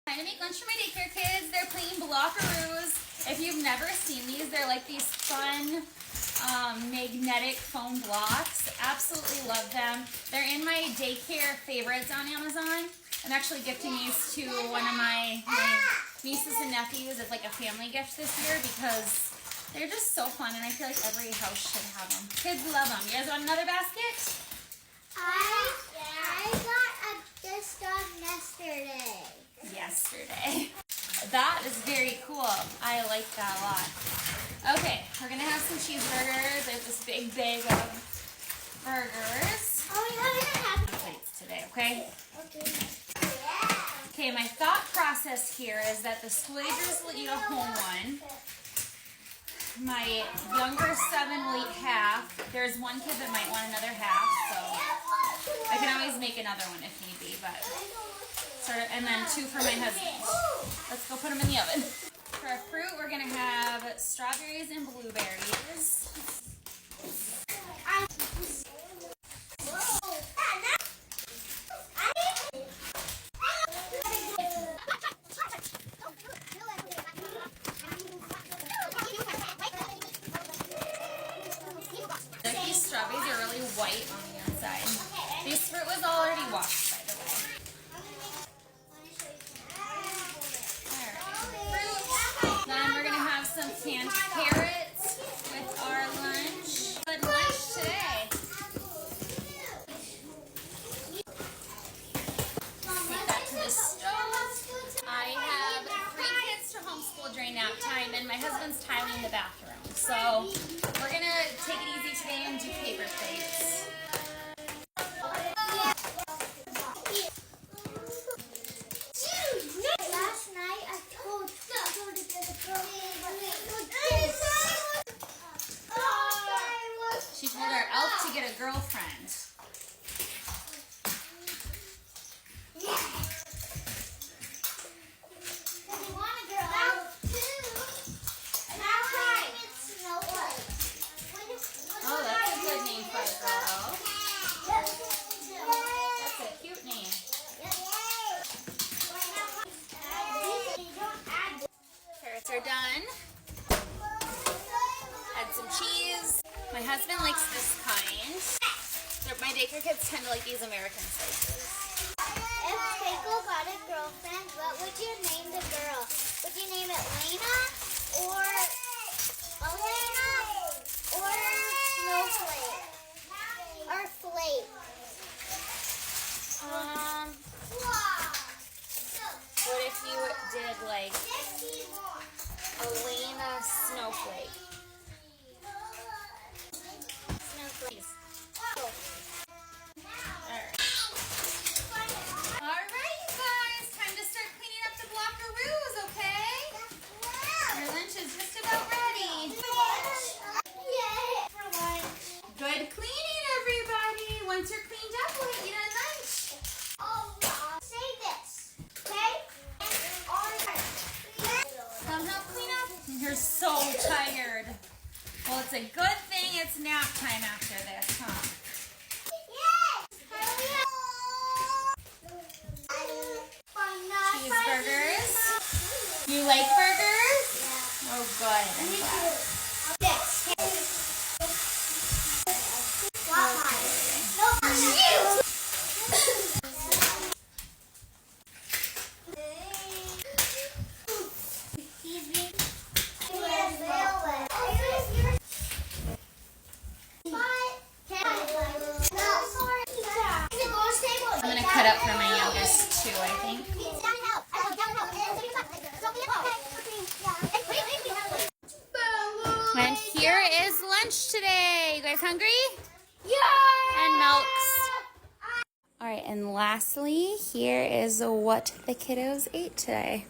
Trying to make lunch for my daycare kids. They're playing Blockaroos. If you've never seen these, they're like these fun magnetic foam blocks. Absolutely love them. They're in my daycare favorites on Amazon. I'm actually gifting these to one of my nieces and nephews as like a family gift this year because they're just so fun and I feel like every house should have them. Kids love them. You guys want another basket? I got this dog yesterday. That is very cool. I like that a lot. Okay, we're gonna have some cheeseburgers. There's this big bag of burgers. Oh, we have plates today, okay? Okay. Okay, my thought process here is that the school agers will eat a whole one. My younger 7 will eat half. There's one kid that might want another half, so I can always make another one if need be, but and then 2 for my husband. Let's go put them in the oven. For our fruit, we're gonna have strawberries and blueberries. These strawberries are really white on the inside. This fruit was already washed, by the way. Then we're going to have some canned carrots with our lunch. Good lunch today. Take that to the stove. I have 3 kids to homeschool during nap time, and my husband's tiling the bathroom. So we're going to take it easy today and do paper plates. She told her elf to get a girlfriend. Oh, that's a good name for a girl. That's a cute name. Carrots are done. Add some cheese. My husband likes this kind. My daycare kids tend to like these American slices. If Pickle got a girlfriend, what would you name the girl? Would you name it Lena or Elena or Snowflake or Flake? What if you did like Elena Snowflake? Alright, you guys, time to start cleaning up the Blockaroos, okay? Your lunch is just about ready. Good cleaning, everybody. Once you're cleaned up, we'll eat our lunch. Say this, okay? Come help clean up. You're so tired. Well, it's a good thing it's nap time after this, huh? Cheeseburgers. You like burgers? Yeah. Oh, good. I'm glad. I'm going to cut up for my youngest too, I think. And here is lunch today. You guys hungry? Yeah! And milks. All right, and lastly, here is what the kiddos ate today.